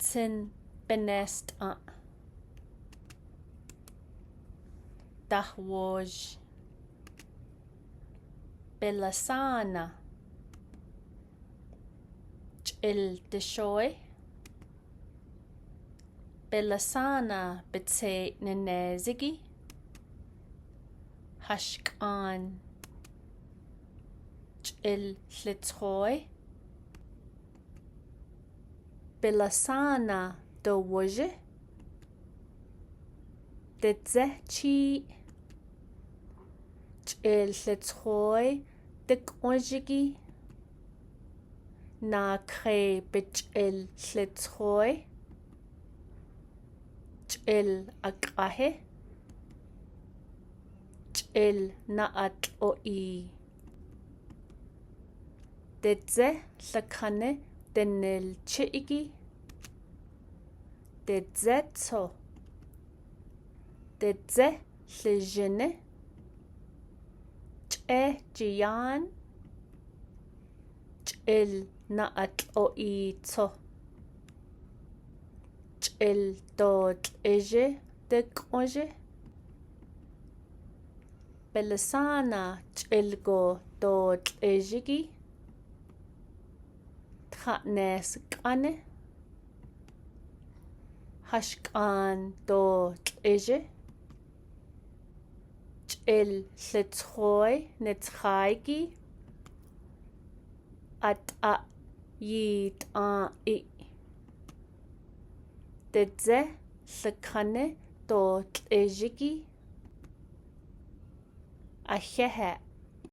Tsin bineest'ąʼ. Dahwoj. Bilasana. Ch'il dishoy. Bilasana bitse nenezigi. Hashk'an. Ch'il litzhoy. Bilasana dowoje. Ditze chi. Ch'il litzhoy dikwojigi. Na kre bich'il litzhoy. Ch'il akahe. Ch'il naat'o'i. Ditze lakane denil chi'igi. Ditze tso. Ditze lijine. Ch'e jiyan. Ch'il naat'o'i tso. Ch'il dot eje dek'oje. Bilasana ch'il go dot ejigi. Tcha'nes k'ane. Hashk'an dot eje. Ch'il litzhoy netzchaygi. At'a yit'a'i. Ditze lakane dot ejigi. Ahehe.